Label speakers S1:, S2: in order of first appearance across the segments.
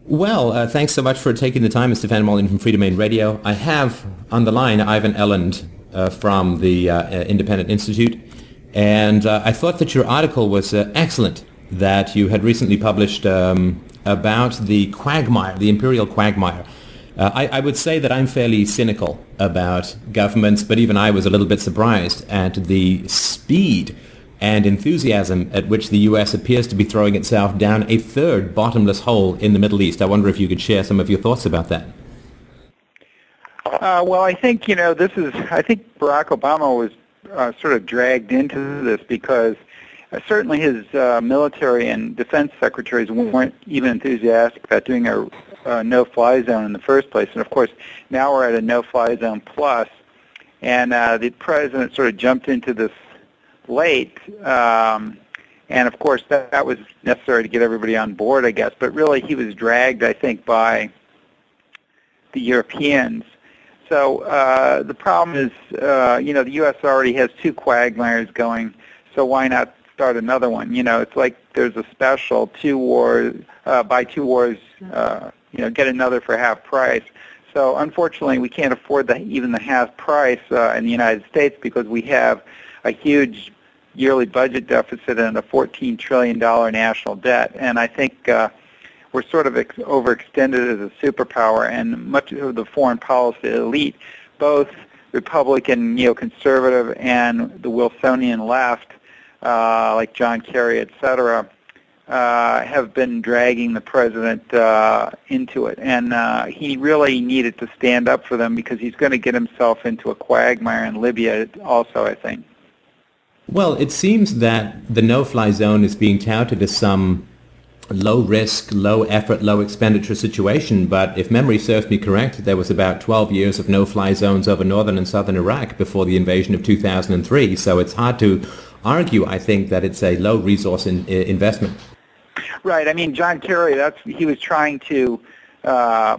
S1: Thanks so much for taking the time, Mr. Van Molen from Free Domain Radio. I have on the line Ivan Eland from the Independent Institute, and I thought that your article was excellent, that you had recently published about the Quagmire, the imperial Quagmire. I would say that I'm fairly cynical about governments, but even I was a little bit surprised at the speed and enthusiasm at which the U.S. appears to be throwing itself down a third bottomless hole in the Middle East. I wonder if you could share some of your thoughts about that.
S2: I think, I think Barack Obama was sort of dragged into this because certainly his military and defense secretaries weren't even enthusiastic about doing a no-fly zone in the first place. And, of course, now we're at a no-fly zone plus, and the president sort of jumped into this late, and of course that was necessary to get everybody on board, I guess, but really he was dragged, I think, by the Europeans. So the problem is, the U.S. already has two Quagmires going, so why not start another one? It's like there's a special buy two wars, get another for half price. So unfortunately we can't afford even the half price in the United States because we have a huge yearly budget deficit and a $14 trillion national debt. And I think we're sort of overextended as a superpower, and much of the foreign policy elite, both Republican, neoconservative, and the Wilsonian left, like John Kerry, et cetera, have been dragging the president into it. And he really needed to stand up for them because he's going to get himself into a quagmire in Libya also, I think.
S1: Well, it seems that the no-fly zone is being touted as some low-risk, low-effort, low-expenditure situation, but if memory serves me correct, there was about 12 years of no-fly zones over northern and southern Iraq before the invasion of 2003, so it's hard to argue, I think, that it's a low-resource investment.
S2: Right. I mean, John Kerry, he was trying to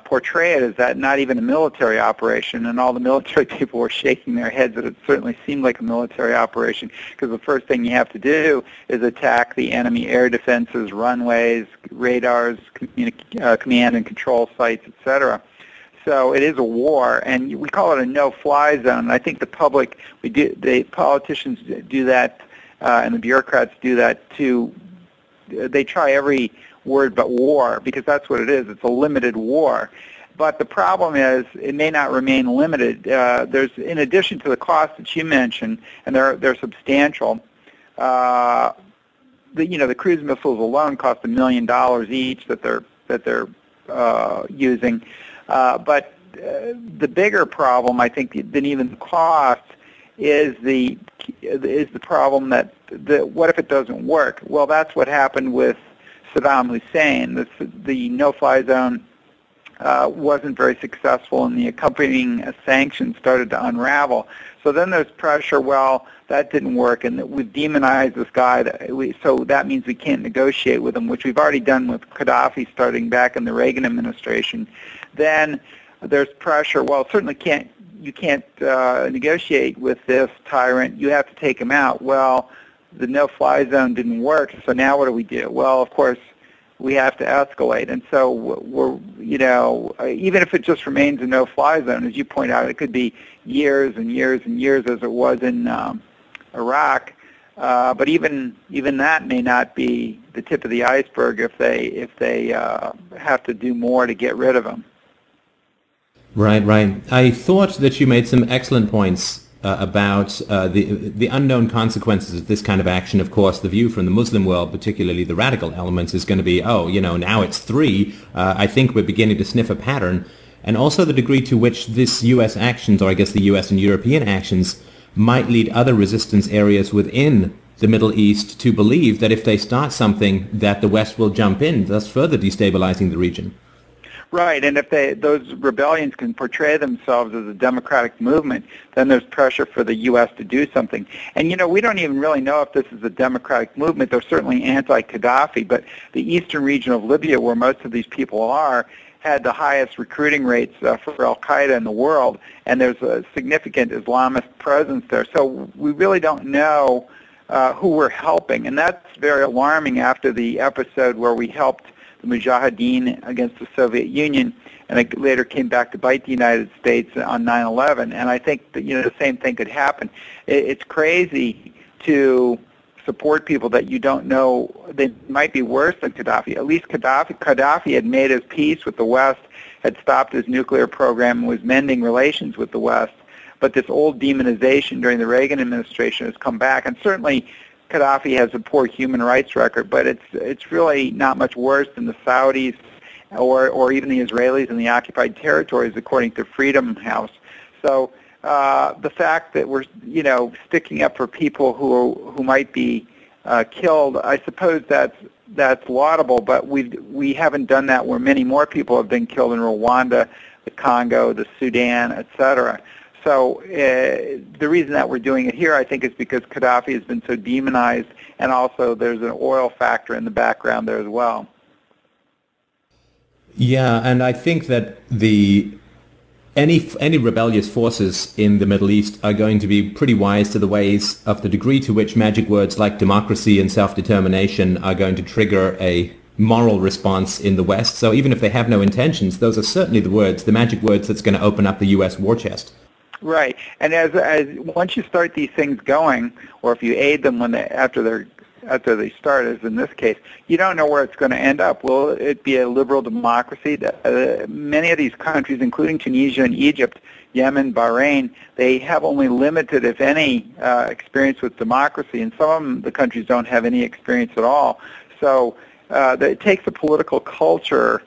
S2: portray it as that not even a military operation, and all the military people were shaking their heads that it certainly seemed like a military operation, because the first thing you have to do is attack the enemy air defenses, runways, radars, command and control sites, etc. So it is a war, and we call it a no-fly zone. And I think the public, the politicians do that, and the bureaucrats do that too. They try every word but war, because that's what it is. It's a limited war. But the problem is it may not remain limited. There's, in addition to the costs that you mentioned, and they're substantial, the cruise missiles alone cost $1 million each that they're using. But the bigger problem, I think, than even the cost is the problem that what if it doesn't work? Well, that's what happened with Saddam Hussein. The no-fly zone wasn't very successful, and the accompanying sanctions started to unravel. So then there's pressure, well, that didn't work, and we've demonized this guy, so that means we can't negotiate with him, which we've already done with Gaddafi starting back in the Reagan administration. Then there's pressure, well, certainly you can't negotiate with this tyrant, you have to take him out. Well, the no-fly zone didn't work, so now what do we do? Well, of course, we have to escalate. And so we're, even if it just remains a no-fly zone, as you point out, it could be years and years and years as it was in Iraq. But even that may not be the tip of the iceberg if they have to do more to get rid of them.
S1: Right. I thought that you made some excellent points about the unknown consequences of this kind of action. Of course, the view from the Muslim world, particularly the radical elements, is going to be, now it's 3. I think we're beginning to sniff a pattern. And also the degree to which this U.S. actions, or I guess the U.S. and European actions, might lead other resistance areas within the Middle East to believe that if they start something, that the West will jump in, thus further destabilizing the region.
S2: Right, and if those rebellions can portray themselves as a democratic movement, then there's pressure for the U.S. to do something. And, we don't even really know if this is a democratic movement. They're certainly anti-Gaddafi, but the eastern region of Libya, where most of these people are, had the highest recruiting rates for al-Qaeda in the world, and there's a significant Islamist presence there. So we really don't know who we're helping, and that's very alarming after the episode where we helped the Mujahideen against the Soviet Union, and it later came back to bite the United States on 9/11. And I think that the same thing could happen. It's crazy to support people that you don't know they might be worse than Gaddafi. At least Gaddafi had made his peace with the West, had stopped his nuclear program, and was mending relations with the West. But this old demonization during the Reagan administration has come back, and certainly Gaddafi has a poor human rights record, but it's really not much worse than the Saudis or even the Israelis in the occupied territories, according to Freedom House. So the fact that we're sticking up for people who might be killed, I suppose that's laudable, but we haven't done that where many more people have been killed in Rwanda, the Congo, the Sudan, etc. So the reason that we're doing it here, I think, is because Gaddafi has been so demonized, and also there's an oil factor in the background there as well.
S1: Yeah, and I think that any rebellious forces in the Middle East are going to be pretty wise to the ways of the degree to which magic words like democracy and self-determination are going to trigger a moral response in the West. So even if they have no intentions, those are certainly the magic words that's going to open up the U.S. war chest.
S2: Right, and as once you start these things going, or if you aid them after they start, as in this case, you don't know where it's going to end up. Will it be a liberal democracy? Many of these countries, including Tunisia and Egypt, Yemen, Bahrain, they have only limited, if any, experience with democracy, and some of the countries don't have any experience at all. So it takes a political culture.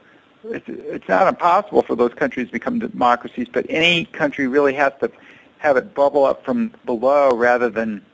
S2: It's not impossible for those countries to become democracies, but any country really has to have it bubble up from below rather than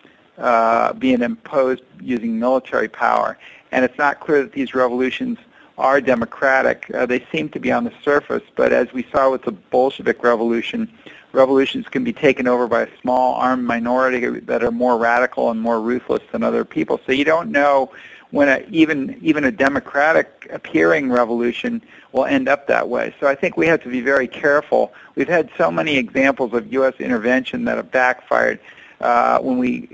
S2: being imposed using military power. And it's not clear that these revolutions are democratic. They seem to be on the surface, but as we saw with the Bolshevik revolution, revolutions can be taken over by a small armed minority that are more radical and more ruthless than other people. So you don't know when even a democratic appearing revolution will end up that way. So I think we have to be very careful. We've had so many examples of U.S. intervention that have backfired. When we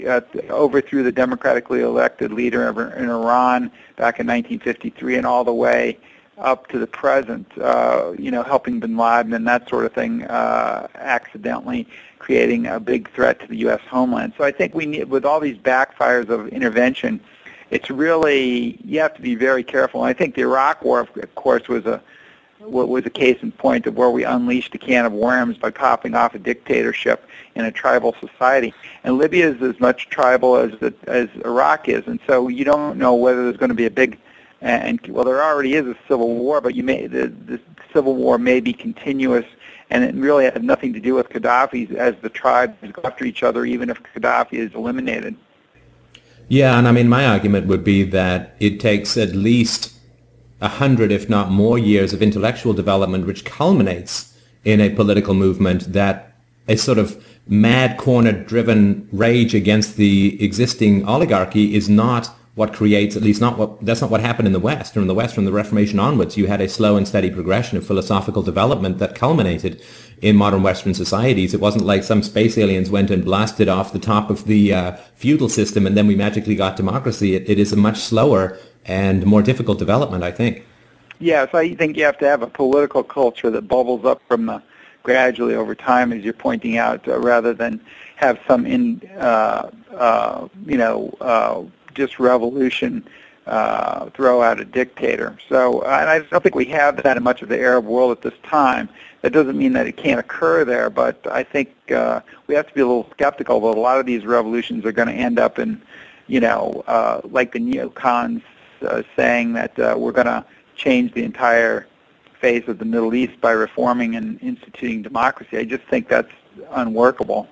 S2: overthrew the democratically elected leader in Iran back in 1953 and all the way up to the present, helping bin Laden and that sort of thing, accidentally creating a big threat to the U.S. homeland. So I think we need, with all these backfires of intervention, it's really, you have to be very careful. And I think the Iraq War, of course, was a case in point of where we unleashed a can of worms by popping off a dictatorship in a tribal society. And Libya is as much tribal as Iraq is, and so you don't know whether there's going to be a big, well, there already is a civil war, but the civil war may be continuous, and it really has nothing to do with Gaddafi as the tribes go after each other, even if Gaddafi is eliminated.
S1: Yeah, and I mean, my argument would be that it takes at least 100, if not more, years of intellectual development, which culminates in a political movement that a sort of mad, corner-driven rage against the existing oligarchy is not what creates, at least that's not what happened in the West. From the West, from the Reformation onwards, you had a slow and steady progression of philosophical development that culminated in modern Western societies. It wasn't like some space aliens went and blasted off the top of the feudal system and then we magically got democracy. It is a much slower and more difficult development, I think.
S2: Yes, I think you have to have a political culture that bubbles up from gradually over time, as you're pointing out, rather than have some just revolution throw out a dictator. So and I don't think we have that in much of the Arab world at this time. That doesn't mean that it can't occur there, but I think we have to be a little skeptical that a lot of these revolutions are going to end up in, like the neocons saying that we're going to change the entire face of the Middle East by reforming and instituting democracy. I just think that's unworkable.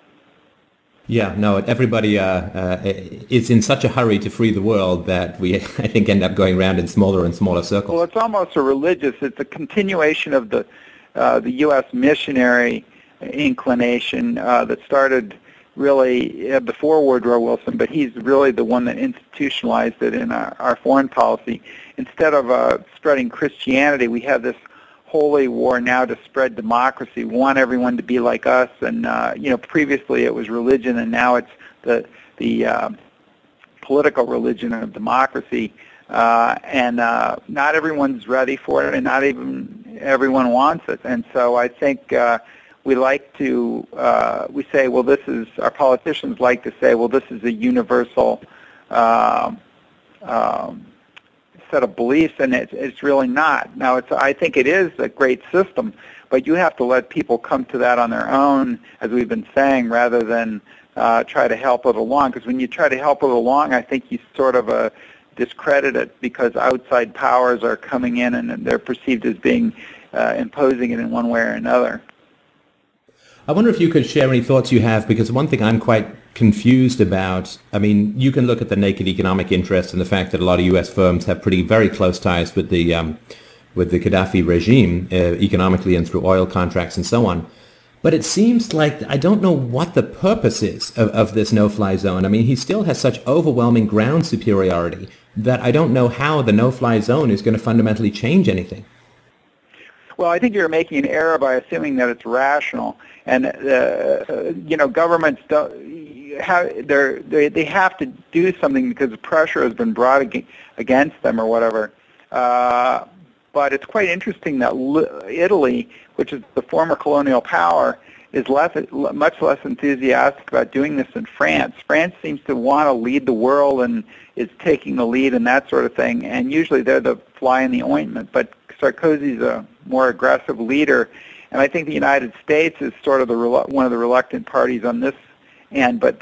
S1: Yeah, no, everybody is in such a hurry to free the world that we, I think, end up going around in smaller and smaller circles.
S2: Well, it's almost it's a continuation of the U.S. missionary inclination that started really before Woodrow Wilson, but he's really the one that institutionalized it in our foreign policy. Instead of spreading Christianity, we have this holy war now to spread democracy. We want everyone to be like us, and previously it was religion, and now it's the political religion of democracy and not everyone's ready for it, and not even everyone wants it. And so I think we like to, we say, well, this is, our politicians like to say, well, this is a universal set of beliefs, and it's really not. Now, I think it is a great system, but you have to let people come to that on their own, as we've been saying, rather than try to help it along. Because when you try to help it along, I think you sort of discredit it, because outside powers are coming in and they're perceived as being imposing it in one way or another.
S1: I wonder if you could share any thoughts you have, because one thing I'm quite confused about, I mean, you can look at the naked economic interest and the fact that a lot of U.S. firms have very close ties with the Gaddafi regime, economically and through oil contracts and so on. But it seems like I don't know what the purpose is of this no-fly zone. I mean, he still has such overwhelming ground superiority that I don't know how the no-fly zone is going to fundamentally change anything.
S2: Well, I think you're making an error by assuming that it's rational. And governments they have to do something because the pressure has been brought against them or whatever. But it's quite interesting that Italy, which is the former colonial power, is much less enthusiastic about doing this than France. France seems to want to lead the world and is taking the lead and that sort of thing. And usually they're the fly in the ointment. But Sarkozy's a more aggressive leader. And I think the United States is sort of one of the reluctant parties on this end. But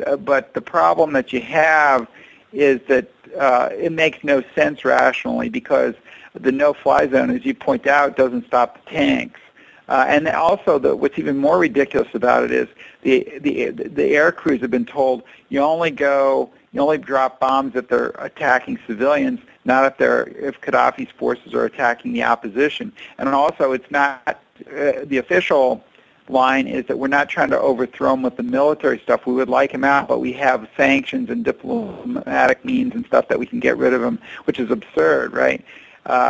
S2: the problem that you have is that it makes no sense rationally, because the no-fly zone, as you point out, doesn't stop the tanks. And also, what's even more ridiculous about it is the air crews have been told you only drop bombs if they're attacking civilians, not if Gaddafi's forces are attacking the opposition. And also, it's not the official line is that we're not trying to overthrow him with the military stuff. We would like him out, but we have sanctions and diplomatic means and stuff that we can get rid of him, which is absurd, right?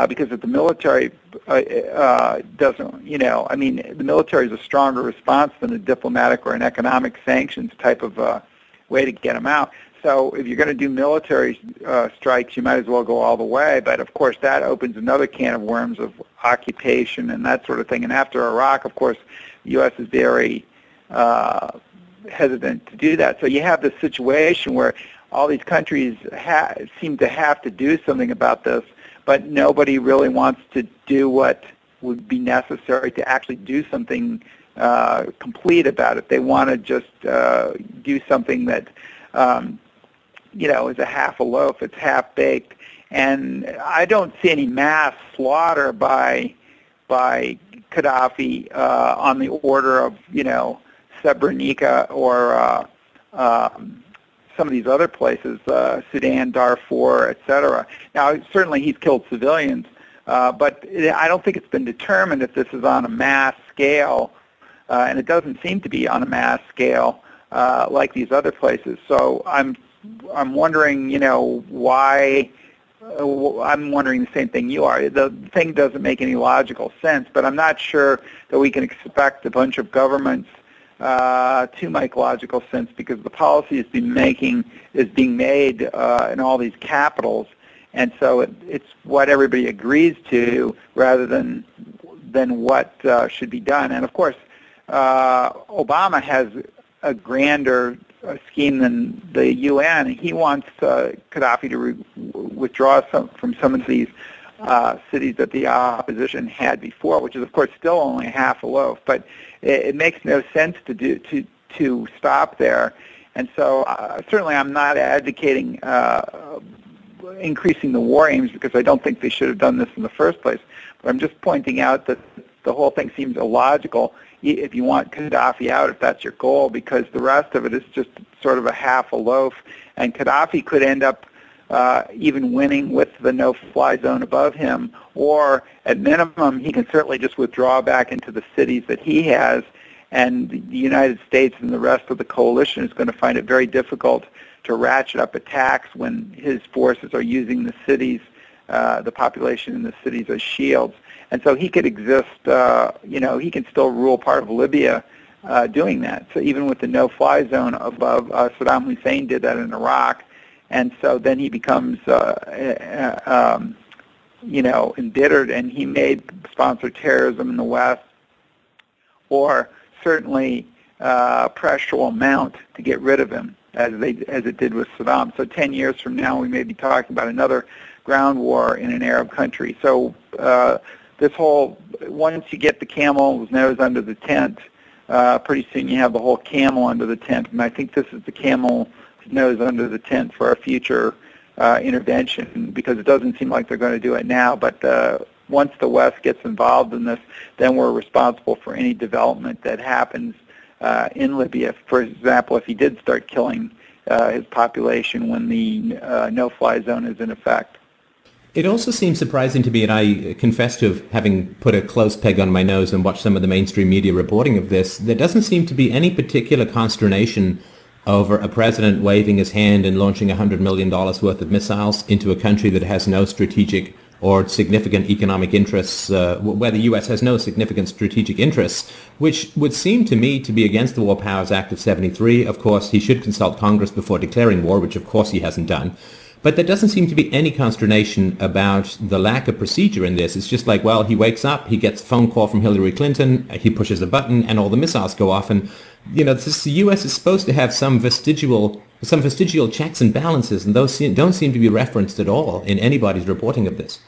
S2: Because if the military doesn't, the military is a stronger response than a diplomatic or an economic sanctions type of way to get him out. So if you're going to do military strikes, you might as well go all the way. But, of course, that opens another can of worms of occupation and that sort of thing. And after Iraq, of course, the U.S. is very hesitant to do that. So you have this situation where all these countries seem to have to do something about this, but nobody really wants to do what would be necessary to actually do something complete about it. They want to just do something that is a half a loaf, it's half baked, and I don't see any mass slaughter by Gaddafi on the order of Srebrenica or some of these other places, Sudan, Darfur, etc. Now, certainly he's killed civilians, but I don't think it's been determined if this is on a mass scale, and it doesn't seem to be on a mass scale like these other places. So I'm wondering, why. I'm wondering the same thing you are. The thing doesn't make any logical sense, but I'm not sure that we can expect a bunch of governments to make logical sense, because the policy is being made in all these capitals, and so it's what everybody agrees to rather than what should be done. And of course, Obama has a grander scheme than the UN. He wants Gaddafi to withdraw from some of these cities that the opposition had before, which is, of course, still only half a loaf. But it makes no sense to stop there. And so certainly I'm not advocating increasing the war aims, because I don't think they should have done this in the first place. But I'm just pointing out that the whole thing seems illogical if you want Gaddafi out, if that's your goal, because the rest of it is just sort of a half a loaf. And Gaddafi could end up even winning with the no-fly zone above him, or at minimum, he can certainly just withdraw back into the cities that he has, and the United States and the rest of the coalition is going to find it very difficult to ratchet up attacks when his forces are using the cities, the population in the cities as shields. And so he could exist, he can still rule part of Libya doing that. So even with the no-fly zone above, Saddam Hussein did that in Iraq, And so then he becomes, embittered, and he may sponsor terrorism in the West, or certainly pressure will mount to get rid of him, as it did with Saddam. So 10 years from now, we may be talking about another ground war in an Arab country. So once you get the camel's nose under the tent, pretty soon you have the whole camel under the tent. And I think this is the camel's nose under the tent for our future intervention, because it doesn't seem like they're going to do it now. But once the West gets involved in this, then we're responsible for any development that happens in Libya. For example, if he did start killing his population when the no-fly zone is in effect.
S1: It also seems surprising to me, and I confess to having put a close peg on my nose and watched some of the mainstream media reporting of this, there doesn't seem to be any particular consternation over a president waving his hand and launching $100 million worth of missiles into a country that has no strategic or significant economic interests, where the U.S. has no significant strategic interests, which would seem to me to be against the War Powers Act of '73. Of course, he should consult Congress before declaring war, which of course he hasn't done. But there doesn't seem to be any consternation about the lack of procedure in this. It's just like, well, he wakes up, he gets a phone call from Hillary Clinton, he pushes a button, and all the missiles go off. And, the U.S. is supposed to have some vestigial checks and balances, and those don't seem to be referenced at all in anybody's reporting of this.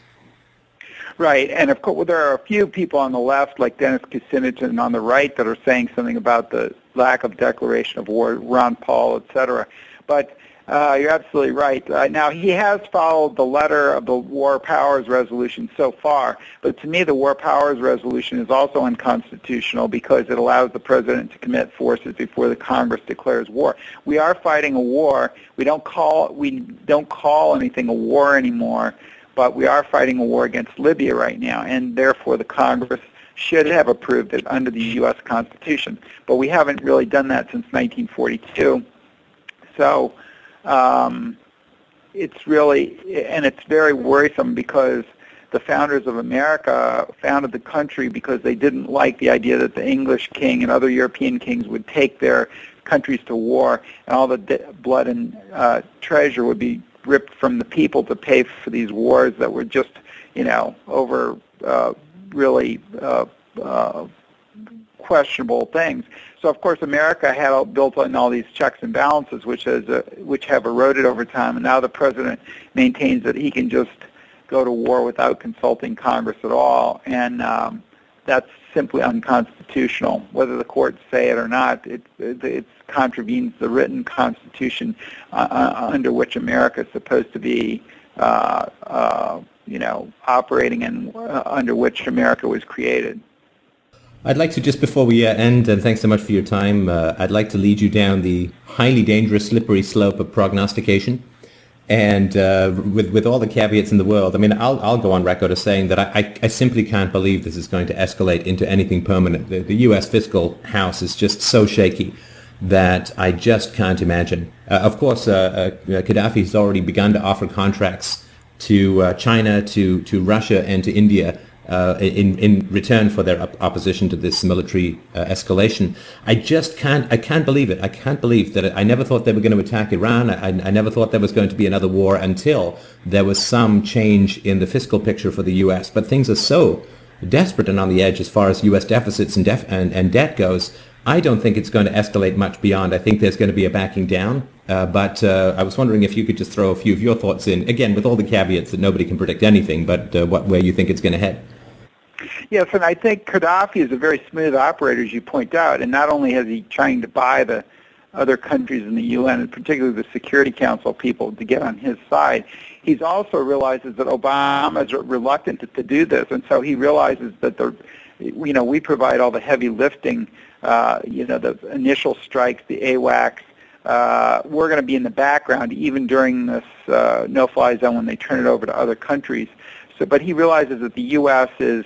S2: Right, and of course there are a few people on the left, like Dennis Kucinich, and on the right that are saying something about the lack of declaration of war, Ron Paul, etc. But you're absolutely right. Now, he has followed the letter of the War Powers Resolution so far, but to me the War Powers Resolution is also unconstitutional because it allows the president to commit forces before the Congress declares war. We are fighting a war. We don't call anything a war anymore, but we are fighting a war against Libya right now, and therefore the Congress should have approved it under the U.S. Constitution. But we haven't really done that since 1942. So it's very worrisome, because the founders of America founded the country because they didn't like the idea that the English king and other European kings would take their countries to war, and all the blood and treasure would be ripped from the people to pay for these wars that were just, over really questionable things. So of course America had built on all these checks and balances, which have eroded over time, and now the president maintains that he can just go to war without consulting Congress at all, and that's simply unconstitutional. Whether the courts say it or not, it contravenes the written Constitution under which America is supposed to be operating, and under which America was created.
S1: I'd like to, just before we end, and thanks so much for your time, I'd like to lead you down the highly dangerous, slippery slope of prognostication. And with all the caveats in the world, I mean, I'll go on record as saying that I simply can't believe this is going to escalate into anything permanent. The U.S. fiscal house is just so shaky that I just can't imagine. Of course, Gaddafi has already begun to offer contracts to China, to Russia, and to India in return for their opposition to this military escalation. I can't believe it. I can't believe that. I never thought they were going to attack Iran. I never thought there was going to be another war until there was some change in the fiscal picture for the U.S. But things are so desperate and on the edge as far as U.S. deficits and debt goes. I don't think it's going to escalate much beyond. I think there's going to be a backing down. But I was wondering if you could just throw a few of your thoughts in, again, with all the caveats that nobody can predict anything, but where you think it's going to head.
S2: Yes, and I think Gaddafi is a very smooth operator, as you point out, and not only has he trying to buy the other countries in the UN, and particularly the Security Council people, to get on his side, he's also realizes that Obama is reluctant to do this, and so he realizes that we provide all the heavy lifting, the initial strikes, the AWACS. We're going to be in the background even during this no-fly zone when they turn it over to other countries. So, but he realizes that the U.S. is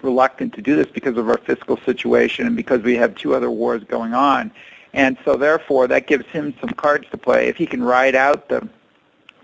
S2: reluctant to do this because of our fiscal situation and because we have two other wars going on. And so therefore that gives him some cards to play. If he can ride out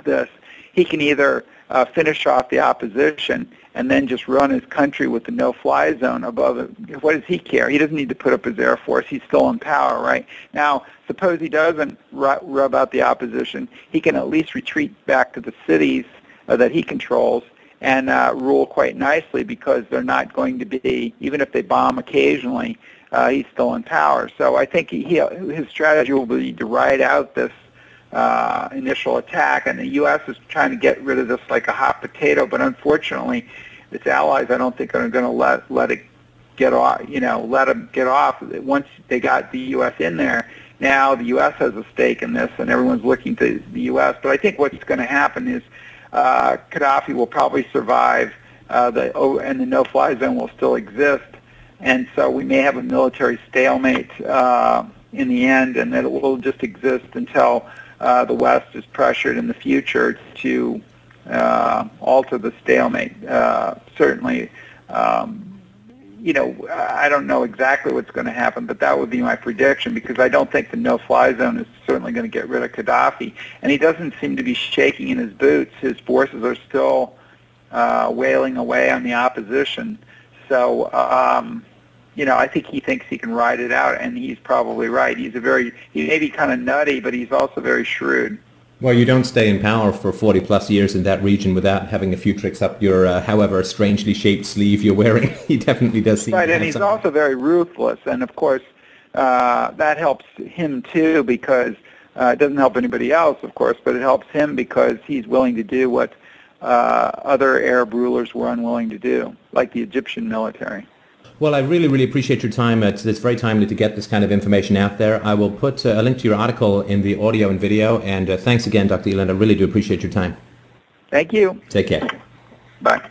S2: this, he can either finish off the opposition and then just run his country with the no-fly zone above it. What does he care? He doesn't need to put up his air force. He's still in power, right? Now, suppose he doesn't rub out the opposition. He can at least retreat back to the cities that he controls and rule quite nicely, because they're not going to be, even if they bomb occasionally, he's still in power. So I think his strategy will be to ride out this initial attack, and the U.S. is trying to get rid of this like a hot potato, but unfortunately its allies, I don't think, are going to let it get off, let them get off. Once they got the U.S. in there, now the U.S. has a stake in this, and everyone's looking to the U.S. But I think what's going to happen is Gaddafi will probably survive, and the no-fly zone will still exist, and so we may have a military stalemate in the end, and that it will just exist until the West is pressured in the future to alter the stalemate. Certainly, I don't know exactly what's going to happen, but that would be my prediction, because I don't think the no-fly zone is certainly going to get rid of Gaddafi. And he doesn't seem to be shaking in his boots. His forces are still wailing away on the opposition. So, I think he thinks he can ride it out, and he's probably right. He may be kind of nutty, but he's also very shrewd.
S1: Well, you don't stay in power for 40-plus years in that region without having a few tricks up your, however strangely shaped sleeve you're wearing. He definitely does seem
S2: right,
S1: to have
S2: and he's
S1: something.
S2: also very ruthless, and of course that helps him too, because it doesn't help anybody else, of course, but it helps him because he's willing to do what other Arab rulers were unwilling to do, like the Egyptian military.
S1: Well, I really, really appreciate your time. It's very timely to get this kind of information out there. I will put a link to your article in the audio and video, and thanks again, Dr. Eland. I really do appreciate your time.
S2: Thank you.
S1: Take care.
S2: Bye.